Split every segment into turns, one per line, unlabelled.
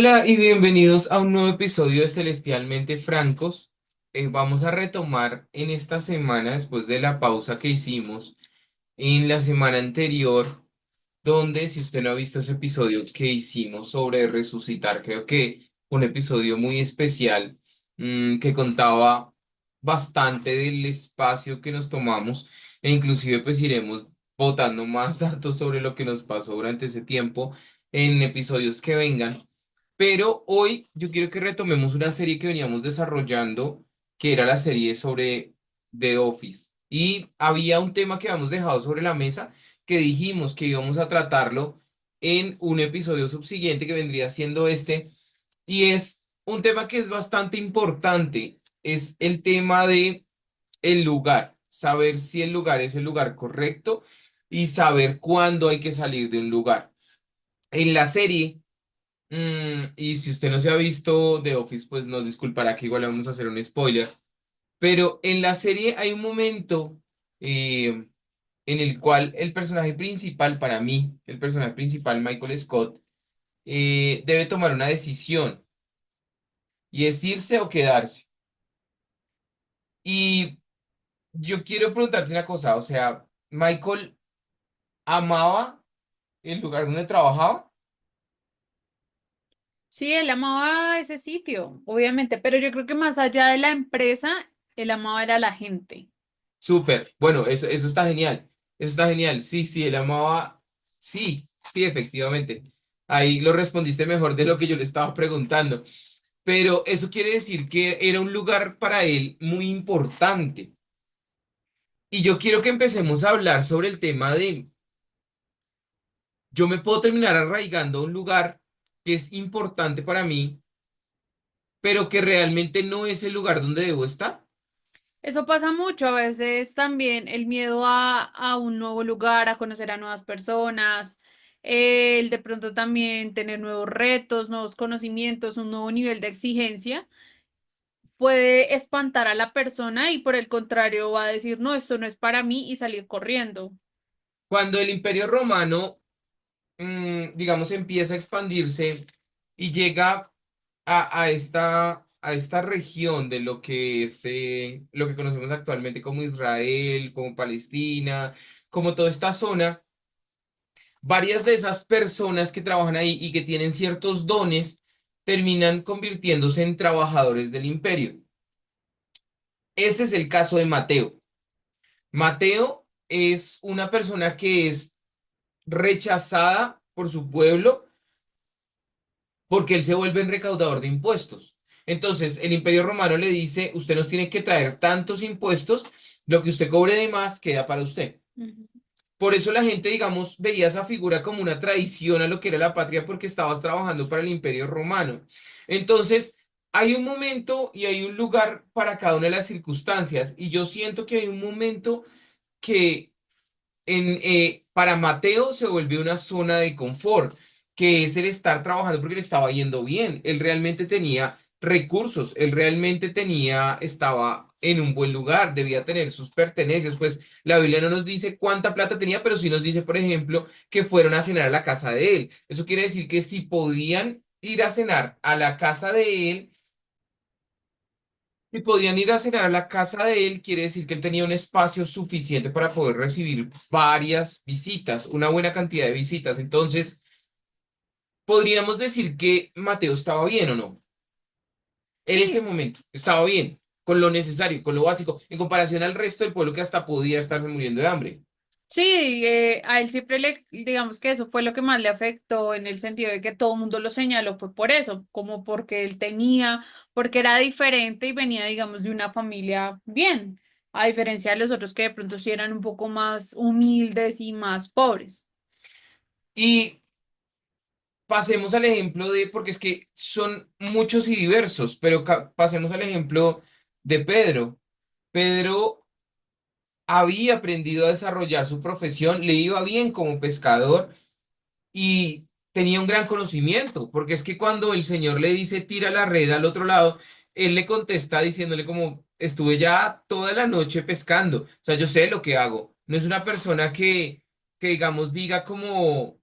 Hola y bienvenidos a un nuevo episodio de Celestialmente Francos. Vamos a retomar en esta semana, después de la pausa que hicimos en la semana anterior, donde si usted no ha visto ese episodio que hicimos sobre resucitar, creo que fue un episodio muy especial, que contaba bastante del espacio que nos tomamos e inclusive pues iremos botando más datos sobre lo que nos pasó durante ese tiempo en episodios que vengan. Pero hoy yo quiero que retomemos una serie que veníamos desarrollando, que era la serie sobre The Office. Y había un tema que habíamos dejado sobre la mesa que dijimos que íbamos a tratarlo en un episodio subsiguiente que vendría siendo este, y es un tema que es bastante importante, es el tema de el lugar, saber si el lugar es el lugar correcto y saber cuándo hay que salir de un lugar. En la serie, y si usted no se ha visto The Office, pues nos disculpará que igual le vamos a hacer un spoiler, pero en la serie hay un momento eh, en el cual el personaje principal, para mí, el personaje principal, Michael Scott, debe tomar una decisión y es irse o quedarse. Y yo quiero preguntarte una cosa, o sea, Michael amaba el lugar donde trabajaba.
Sí, él amaba ese sitio, obviamente, pero yo creo que más allá de la empresa, él amaba era la gente.
Súper, bueno, eso está genial, eso está genial, sí, sí, él amaba, sí, sí, efectivamente. Ahí lo respondiste mejor de lo que yo le estaba preguntando, pero eso quiere decir que era un lugar para él muy importante. Y yo quiero que empecemos a hablar sobre el tema de, yo me puedo terminar arraigando a un lugar que es importante para mí, pero que realmente no es el lugar donde debo estar.
Eso pasa mucho, a veces también el miedo a un nuevo lugar, a conocer a nuevas personas, el de pronto también tener nuevos retos, nuevos conocimientos, un nuevo nivel de exigencia, puede espantar a la persona y por el contrario va a decir, no, esto no es para mí y salir corriendo.
Cuando el Imperio Romano, digamos, empieza a expandirse y llega a esta región de lo que es, lo que conocemos actualmente como Israel, como Palestina, como toda esta zona, varias de esas personas que trabajan ahí y que tienen ciertos dones terminan convirtiéndose en trabajadores del imperio. Ese es el caso de Mateo. Mateo es una persona que es rechazada por su pueblo porque él se vuelve un recaudador de impuestos. Entonces, el Imperio Romano le dice, usted nos tiene que traer tantos impuestos, lo que usted cobre de más queda para usted.
Ujú.
Por eso la gente, digamos, veía esa figura como una traición a lo que era la patria porque estabas trabajando para el Imperio Romano. Entonces, hay un momento y hay un lugar para cada una de las circunstancias. Y yo siento que hay un momento que para Mateo se volvió una zona de confort, que es el estar trabajando porque le estaba yendo bien. Él realmente tenía recursos, él realmente estaba en un buen lugar, debía tener sus pertenencias. Pues la Biblia no nos dice cuánta plata tenía, pero sí nos dice, por ejemplo, que fueron a cenar a la casa de él. Eso quiere decir que si podían ir a cenar a la casa de él, y podían ir a cenar a la casa de él, quiere decir que él tenía un espacio suficiente para poder recibir varias visitas, una buena cantidad de visitas. Entonces, podríamos decir que Mateo estaba bien o no. En ese
Sí,
momento, estaba bien, con lo necesario, con lo básico, en comparación al resto del pueblo que hasta podía estarse muriendo de hambre.
sí, a él siempre digamos que eso fue lo que más le afectó en el sentido de que todo el mundo lo señaló, fue por eso, como porque él tenía, porque era diferente y venía, digamos, de una familia bien, a diferencia de los otros que de pronto sí eran un poco más humildes y más pobres.
Y pasemos al ejemplo de, porque es que son muchos y diversos, pero pasemos al ejemplo de Pedro. Pedro había aprendido a desarrollar su profesión, le iba bien como pescador y tenía un gran conocimiento, porque es que cuando el Señor le dice tira la red al otro lado, él le contesta diciéndole como estuve ya toda la noche pescando, o sea, yo sé lo que hago. No es una persona que digamos diga como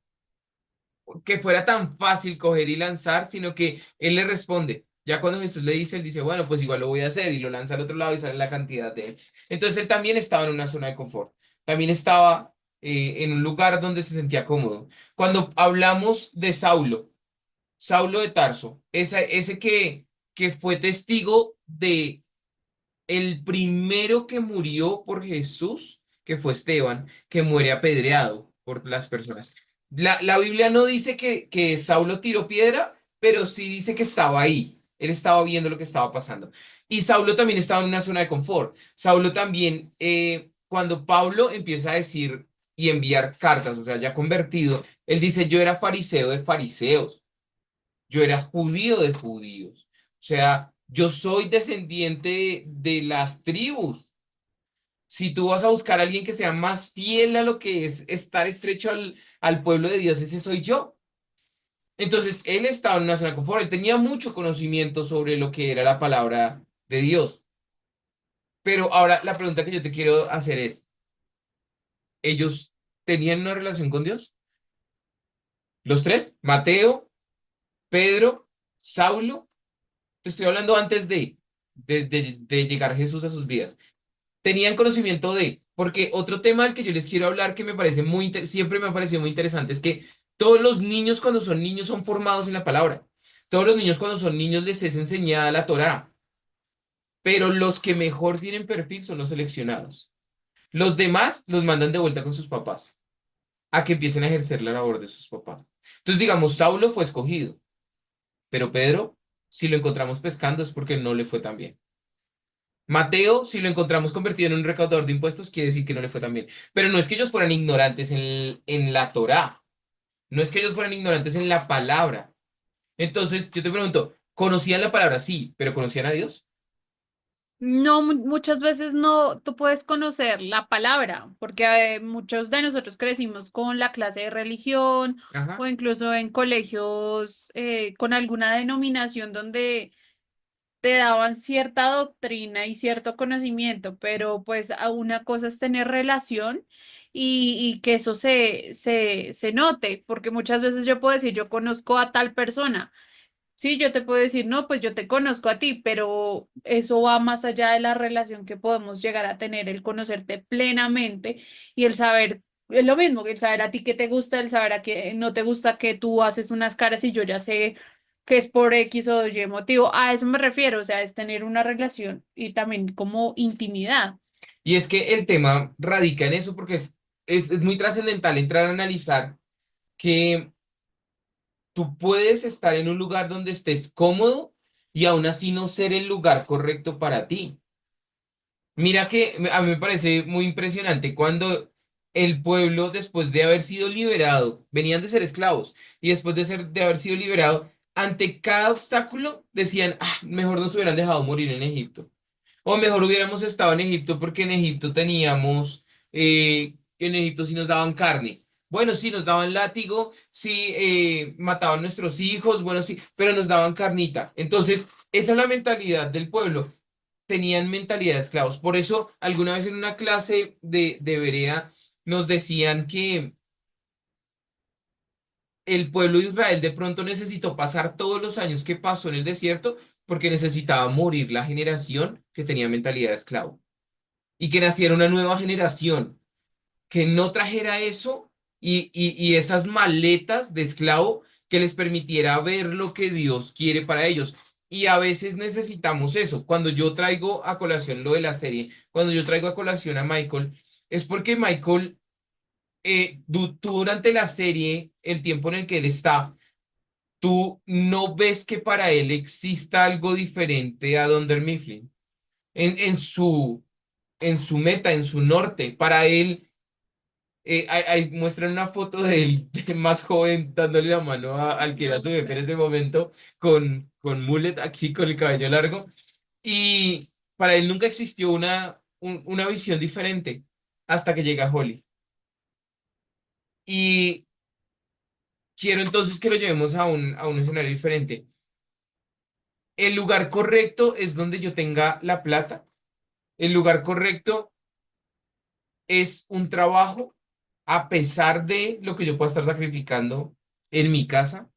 que fuera tan fácil coger y lanzar, sino que él le responde. Ya cuando Jesús le dice, él dice, bueno, pues igual lo voy a hacer y lo lanza al otro lado y sale la cantidad de él. Entonces él también estaba en una zona de confort, también estaba en un lugar donde se sentía cómodo. Cuando hablamos de Saulo, Saulo de Tarso, ese que fue testigo de el primero que murió por Jesús, que fue Esteban, que muere apedreado por las personas. La Biblia no dice que Saulo tiró piedra, pero sí dice que estaba ahí. Él estaba viendo lo que estaba pasando. Y Saulo también estaba en una zona de confort. Saulo también, cuando Pablo empieza a decir y enviar cartas, o sea, ya convertido, él dice, yo era fariseo de fariseos, yo era judío de judíos. O sea, yo soy descendiente de las tribus. Si tú vas a buscar a alguien que sea más fiel a lo que es estar estrecho al pueblo de Dios, ese soy yo. Entonces, él estaba en una zona de confort, él tenía mucho conocimiento sobre lo que era la palabra de Dios. Pero ahora la pregunta que yo te quiero hacer es, ¿ellos tenían una relación con Dios? ¿Los tres? Mateo, Pedro, Saulo. Te estoy hablando antes de llegar Jesús a sus vidas. Tenían conocimiento de, porque otro tema del que yo les quiero hablar que me parece siempre me ha parecido muy interesante es que todos los niños cuando son niños son formados en la palabra. Todos los niños cuando son niños les es enseñada la Torá, pero los que mejor tienen perfil son los seleccionados. Los demás los mandan de vuelta con sus papás a que empiecen a ejercer la labor de sus papás. Entonces, digamos, Saulo fue escogido, pero Pedro, si lo encontramos pescando es porque no le fue tan bien. Mateo, si lo encontramos convertido en un recaudador de impuestos, quiere decir que no le fue tan bien. Pero no es que ellos fueran ignorantes en la Torá, no es que ellos fueran ignorantes en la palabra. Entonces, yo te pregunto, ¿conocían la palabra? Sí, pero ¿conocían a Dios?
No, muchas veces no, tú puedes conocer la palabra, porque muchos de nosotros crecimos con la clase de religión o
Ajá.
incluso en colegios con alguna denominación donde te daban cierta doctrina y cierto conocimiento, pero pues una cosa es tener relación y que eso se note, porque muchas veces yo puedo decir, yo conozco a tal persona. Sí, yo te puedo decir, no, pues yo te conozco a ti, pero eso va más allá de la relación que podemos llegar a tener, el conocerte plenamente y el saber, es lo mismo, el saber a ti qué te gusta, el saber a qué no te gusta, que tú haces unas caras y yo ya sé que es por X o Y motivo. A eso me refiero, o sea, es tener una relación y también como intimidad.
Y es que el tema radica en eso porque es muy trascendental entrar a analizar que tú puedes estar en un lugar donde estés cómodo y aún así no ser el lugar correcto para ti. Mira que a mí me parece muy impresionante cuando el pueblo, después de haber sido liberado, venían de ser esclavos, y después de haber sido liberado, ante cada obstáculo decían, ah, mejor nos hubieran dejado morir en Egipto. O mejor hubiéramos estado en Egipto porque en Egipto en Egipto sí nos daban carne. Bueno, sí, nos daban látigo, sí, mataban nuestros hijos, bueno, sí, pero nos daban carnita. Entonces, esa es la mentalidad del pueblo. Tenían mentalidad de esclavos. Por eso, alguna vez en una clase de Berea nos decían que el pueblo de Israel de pronto necesitó pasar todos los años que pasó en el desierto porque necesitaba morir la generación que tenía mentalidad de esclavo y que naciera una nueva generación que no trajera eso y esas maletas de esclavo que les permitiera ver lo que Dios quiere para ellos. Y a veces necesitamos eso. Cuando yo traigo a colación lo de la serie, cuando yo traigo a colación a Michael, es porque Michael, tú durante la serie, el tiempo en el que él está, tú no ves que para él exista algo diferente a Dunder Mifflin en su meta, en su norte. Para él, ahí muestran una foto de él de más joven dándole la mano al que era
No
su jefe en
sé.
ese momento, con mullet aquí, con el cabello largo. Y para él nunca existió una visión diferente hasta que llega Holly. Y quiero entonces que lo llevemos a un escenario diferente. El lugar correcto es donde yo tenga la plata. El lugar correcto es un trabajo a pesar de lo que yo pueda estar sacrificando. en mi casa,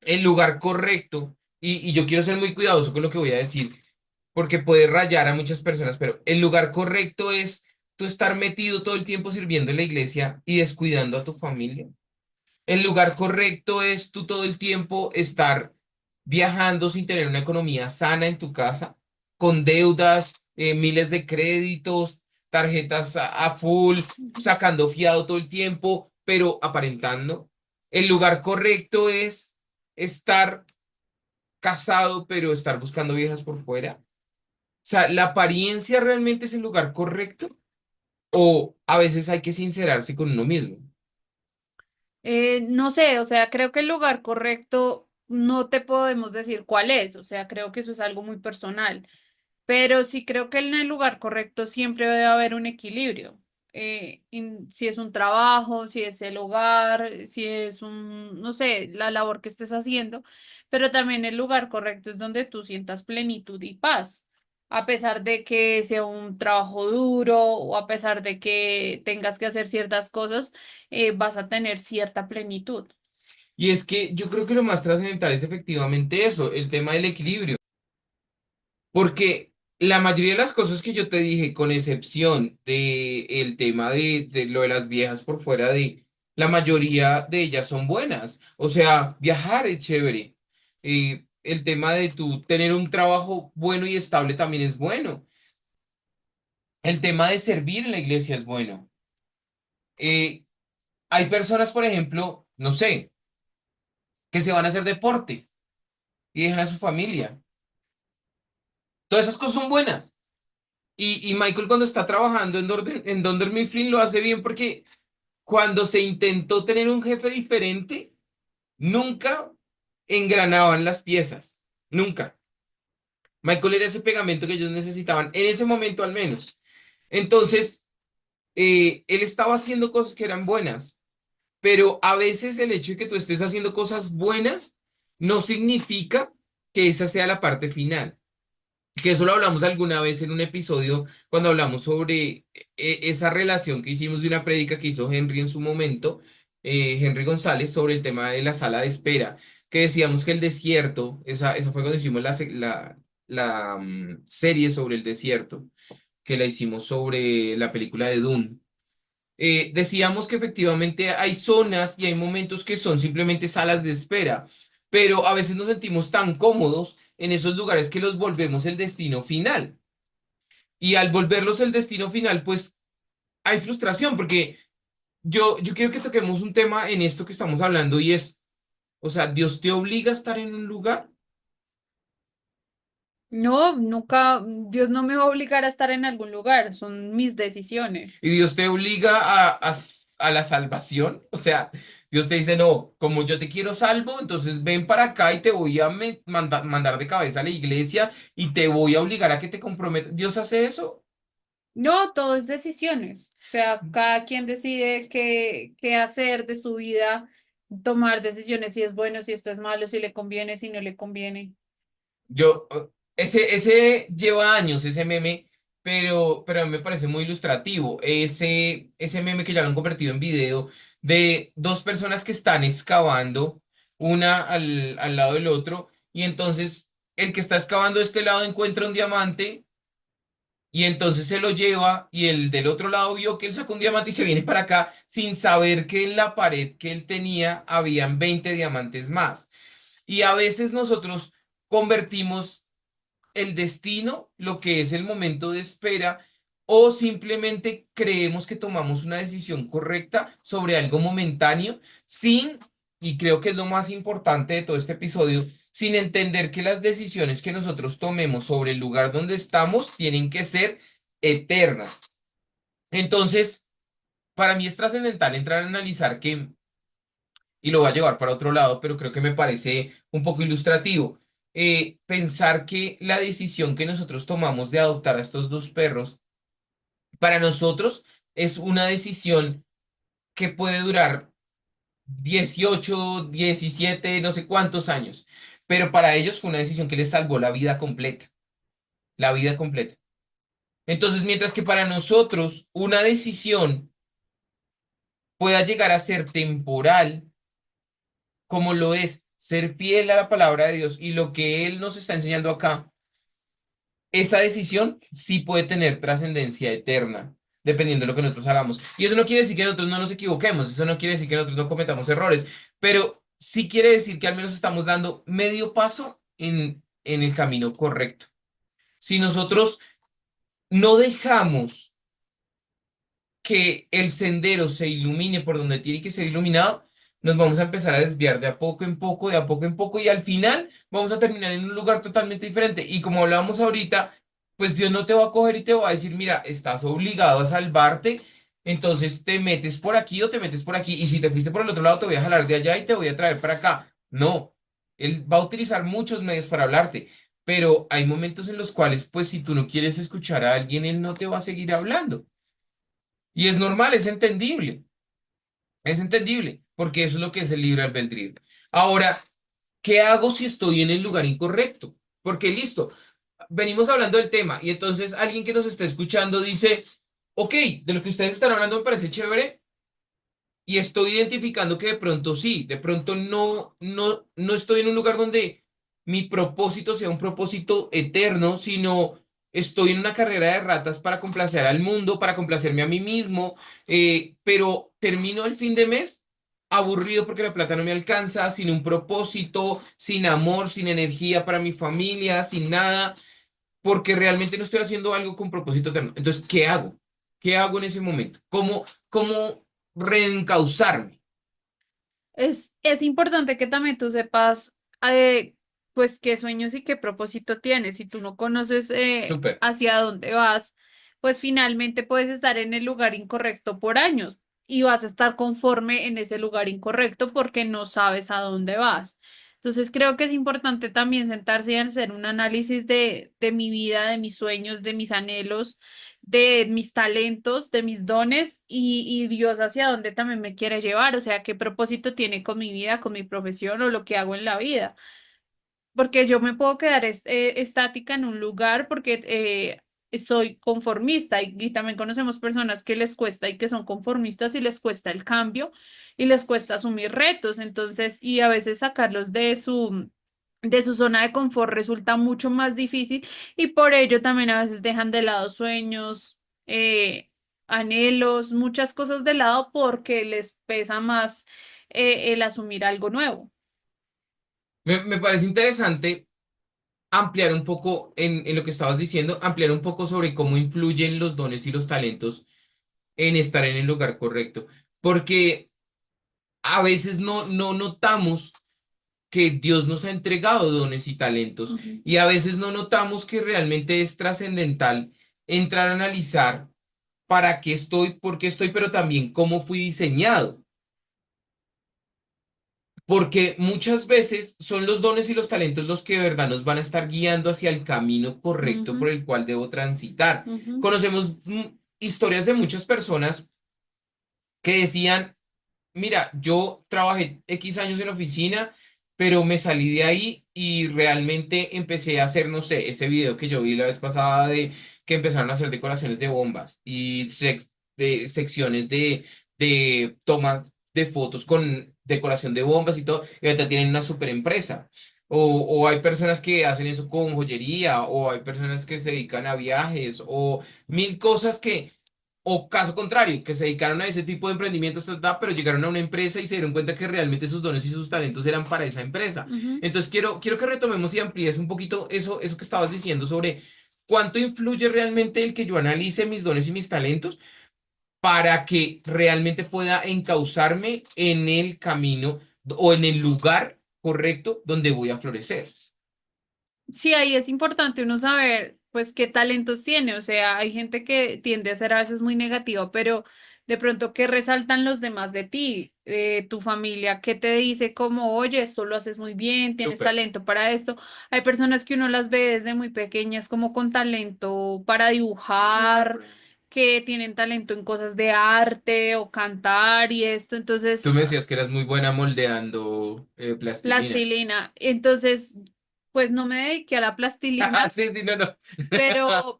el lugar correcto, y yo quiero ser muy cuidadoso con lo que voy a decir, porque puede rayar a muchas personas, pero el lugar correcto es tú estar metido todo el tiempo sirviendo en la iglesia y descuidando a tu familia. El lugar correcto es tú todo el tiempo estar viajando sin tener una economía sana en tu casa, con deudas, miles de créditos, tarjetas a full,
Ujú.
sacando fiado todo el tiempo, pero aparentando. El lugar correcto es estar casado, pero estar buscando viejas por fuera. O sea, ¿la apariencia realmente es el lugar correcto? ¿O a veces hay que sincerarse con uno mismo?
No sé, o sea, creo que el lugar correcto no te podemos decir cuál es, o sea, creo que eso es algo muy personal. Pero sí creo que en el lugar correcto siempre debe haber un equilibrio. Si es un trabajo, si es el hogar, si es no sé, la labor que estés haciendo, pero también el lugar correcto es donde tú sientas plenitud y paz. A pesar de que sea un trabajo duro o a pesar de que tengas que hacer ciertas cosas, vas a tener cierta plenitud.
Y es que yo creo que lo más trascendental es efectivamente eso, el tema del equilibrio. Porque la mayoría de las cosas que yo te dije, con excepción de el tema de lo de las viejas por fuera de, la mayoría de ellas son buenas. O sea, viajar es chévere. El tema de tu tener un trabajo bueno y estable también es bueno. El tema de servir en la iglesia es bueno. Eh, Hay personas, por ejemplo, no sé, que se van a hacer deporte y dejan a su familia. Todas esas cosas son buenas. Y Michael cuando está trabajando en Dunder Mifflin lo hace bien porque cuando se intentó tener un jefe diferente, nunca engranaban las piezas. Nunca. Michael era ese pegamento que ellos necesitaban, en ese momento al menos. Entonces, él estaba haciendo cosas que eran buenas, pero a veces el hecho de que tú estés haciendo cosas buenas no significa que esa sea la parte final. Que eso lo hablamos alguna vez en un episodio cuando hablamos sobre esa relación que hicimos de una prédica que hizo Henry en su momento, Henry González, sobre el tema de la sala de espera, que decíamos que el desierto, esa fue cuando hicimos la serie sobre el desierto, que la hicimos sobre la película de Dune. Decíamos que efectivamente hay zonas y hay momentos que son simplemente salas de espera, pero a veces nos sentimos tan cómodos en esos lugares que los volvemos el destino final. Y al volverlos el destino final, pues hay frustración, porque yo quiero que toquemos un tema en esto que estamos hablando y es, o sea, Dios te obliga a estar en un lugar
No, nunca, Dios no me va a obligar a estar en algún lugar, son mis decisiones.
y Dios te obliga a la salvación. O sea, Dios te dice, no, como yo te quiero salvo, entonces ven para acá y te voy a mandar de cabeza a la iglesia y te voy a obligar a que te comprometas. ¿Dios hace eso?
No, todo es decisiones. O sea, cada quien decide qué hacer de su vida, tomar decisiones si es bueno, si esto es malo, si le conviene, si no le conviene.
Ese lleva años, ese meme, pero a mí me parece muy ilustrativo. Ese meme que ya lo han convertido en video de dos personas que están excavando, una al lado del otro, y entonces el que está excavando de este lado encuentra un diamante, y entonces se lo lleva, y el del otro lado vio que él sacó un diamante y se viene para acá sin saber que en la pared que él tenía habían 20 diamantes más. Y a veces nosotros convertimos el destino, lo que es el momento de espera, o simplemente creemos que tomamos una decisión correcta sobre algo momentáneo, sin, y creo que es lo más importante de todo este episodio, sin entender que las decisiones que nosotros tomemos sobre el lugar donde estamos tienen que ser eternas. Entonces, para mí es trascendental entrar a analizar que, y lo voy a llevar para otro lado, pero creo que me parece un poco ilustrativo. Pensar que la decisión que nosotros tomamos de adoptar a estos dos perros, para nosotros es una decisión que puede durar 18 17 no sé cuántos años, pero para ellos fue una decisión que les salvó la vida completa. Entonces, mientras que para nosotros una decisión pueda llegar a ser temporal, como lo es ser fiel a la palabra de Dios y lo que Él nos está enseñando acá, esa decisión sí puede tener trascendencia eterna, dependiendo de lo que nosotros hagamos. Y eso no quiere decir que nosotros no nos equivoquemos, eso no quiere decir que nosotros no cometamos errores, pero sí quiere decir que al menos estamos dando medio paso en el camino correcto. Si nosotros no dejamos que el sendero se ilumine por donde tiene que ser iluminado, nos vamos a empezar a desviar de a poco en poco, de a poco en poco, y al final vamos a terminar en un lugar totalmente diferente. Y como hablábamos ahorita, pues Dios no te va a coger y te va a decir, mira, estás obligado a salvarte, entonces te metes por aquí o te metes por aquí, y si te fuiste por el otro lado, te voy a jalar de allá y te voy a traer para acá. No, Él va a utilizar muchos medios para hablarte. Pero hay momentos en los cuales, pues, si tú no quieres escuchar a alguien, él no te va a seguir hablando. Y es normal, es entendible, porque eso es lo que es el libre albedrío. Ahora, ¿qué hago si estoy en el lugar incorrecto? Porque listo, venimos hablando del tema y entonces alguien que nos está escuchando dice, ok, de lo que ustedes están hablando me parece chévere, y estoy identificando que de pronto sí, de pronto no estoy en un lugar donde mi propósito sea un propósito eterno, sino estoy en una carrera de ratas para complacer al mundo, para complacerme a mí mismo, pero termino el fin de mes aburrido porque la plata no me alcanza, sin un propósito, sin amor, sin energía para mi familia, sin nada, porque realmente no estoy haciendo algo con propósito eterno. Entonces, ¿qué hago? ¿Qué hago en ese momento? ¿Cómo reencauzarme?
Es importante que también tú sepas, pues, qué sueños y qué propósito tienes. Si tú no conoces
Súper.
hacia dónde vas, pues finalmente puedes estar en el lugar incorrecto por años y vas a estar conforme en ese lugar incorrecto porque no sabes a dónde vas. Entonces creo que es importante también sentarse y hacer un análisis de mi vida, de mis sueños, de mis anhelos, de mis talentos, de mis dones y Dios hacia dónde también me quiere llevar, o sea, qué propósito tiene con mi vida, con mi profesión o lo que hago en la vida. Porque yo me puedo quedar estática en un lugar porque soy conformista y también conocemos personas que les cuesta y que son conformistas y les cuesta el cambio y les cuesta asumir retos, entonces, y a veces sacarlos de su zona de confort resulta mucho más difícil y por ello también a veces dejan de lado sueños, anhelos, muchas cosas de lado porque les pesa más el asumir algo nuevo.
Me parece interesante ampliar un poco en lo que estabas diciendo, ampliar un poco sobre cómo influyen los dones y los talentos en estar en el lugar correcto, porque a veces no notamos que Dios nos ha entregado dones y talentos
Ujú,
y a veces no notamos que realmente es trascendental entrar a analizar para qué estoy, por qué estoy, pero también cómo fui diseñado. Porque muchas veces son los dones y los talentos los que de verdad nos van a estar guiando hacia el camino correcto por
ujú,
el cual debo transitar.
ujú.
Conocemos historias de muchas personas que decían, mira, yo trabajé X años en oficina, pero me salí de ahí y realmente empecé a hacer, no sé, ese video que yo vi la vez pasada de que empezaron a hacer decoraciones de bombas y de secciones de tomas de fotos con decoración de bombas y todo, y ahorita tienen una super empresa. O hay personas que hacen eso con joyería, o hay personas que se dedican a viajes, o mil cosas que o caso contrario, que se dedicaron a ese tipo de emprendimientos, pero llegaron a una empresa y se dieron cuenta que realmente sus dones y sus talentos eran para esa empresa.
Ujú.
Entonces quiero que retomemos y amplíes un poquito eso que estabas diciendo sobre cuánto influye realmente el que yo analice mis dones y mis talentos para que realmente pueda encauzarme en el camino o en el lugar correcto donde voy a florecer.
Sí, ahí es importante uno saber, pues, qué talentos tiene. O sea, hay gente que tiende a ser a veces muy negativa, pero de pronto, ¿qué resaltan los demás de ti? Tu familia, ¿qué te dice? Como, oye, esto lo haces muy bien, tienes
Súper.
talento para esto. Hay personas que uno las ve desde muy pequeñas como con talento para dibujar, que tienen talento en cosas de arte o cantar y esto. Entonces,
Tú me decías que eras muy buena moldeando plastilina.
plastilina. Entonces, pues no me dediqué a la plastilina,
Sí, sí, no, no.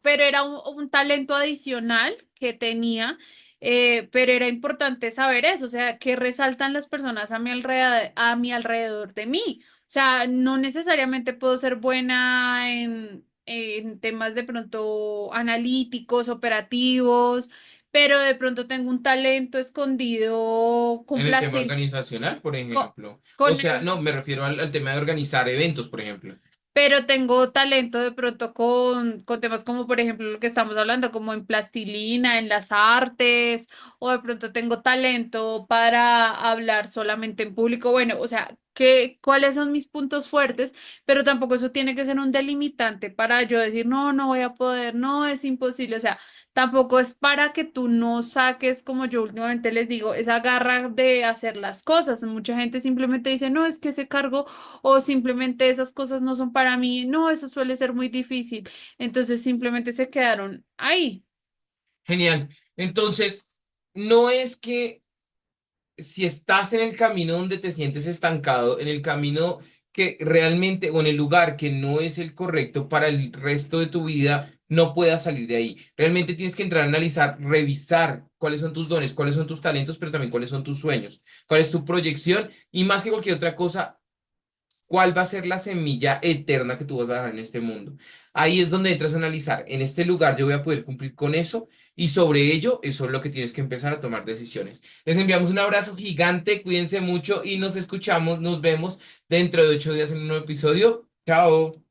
pero era un talento adicional que tenía pero era importante saber eso, o sea, qué resaltan las personas a mi alrededor de mí. O sea, no necesariamente puedo ser buena en temas de pronto analíticos, operativos, pero de pronto tengo un talento escondido
En el tema organizacional, por
co-
ejemplo. O
con
sea, no, me refiero al tema de organizar eventos, por ejemplo.
pero tengo talento de pronto con temas como, por ejemplo, lo que estamos hablando, como en plastilina, en las artes, o de pronto tengo talento para hablar solamente en público. Bueno, o sea, cuáles son mis puntos fuertes, pero tampoco eso tiene que ser un delimitante para yo decir, no, no voy a poder, no, es imposible. O sea, tampoco es para que tú no saques, como yo últimamente les digo, esa garra de hacer las cosas. Mucha gente simplemente dice, no, es que ese cargo o simplemente esas cosas no son para mí. No, eso suele ser muy difícil. Entonces simplemente se quedaron ahí.
Genial. Entonces, no es que si estás en el camino donde te sientes estancado, en el camino que realmente, o en el lugar que no es el correcto para el resto de tu vida, no puedas salir de ahí. Realmente tienes que entrar a analizar, revisar cuáles son tus dones, cuáles son tus talentos, pero también cuáles son tus sueños, cuál es tu proyección y más que cualquier otra cosa, cuál va a ser la semilla eterna que tú vas a dejar en este mundo. Ahí es donde entras a analizar, en este lugar yo voy a poder cumplir con eso y sobre ello, eso es lo que tienes que empezar a tomar decisiones. Les enviamos un abrazo gigante, cuídense mucho y nos escuchamos, nos vemos dentro de 8 días en un nuevo episodio. Chao.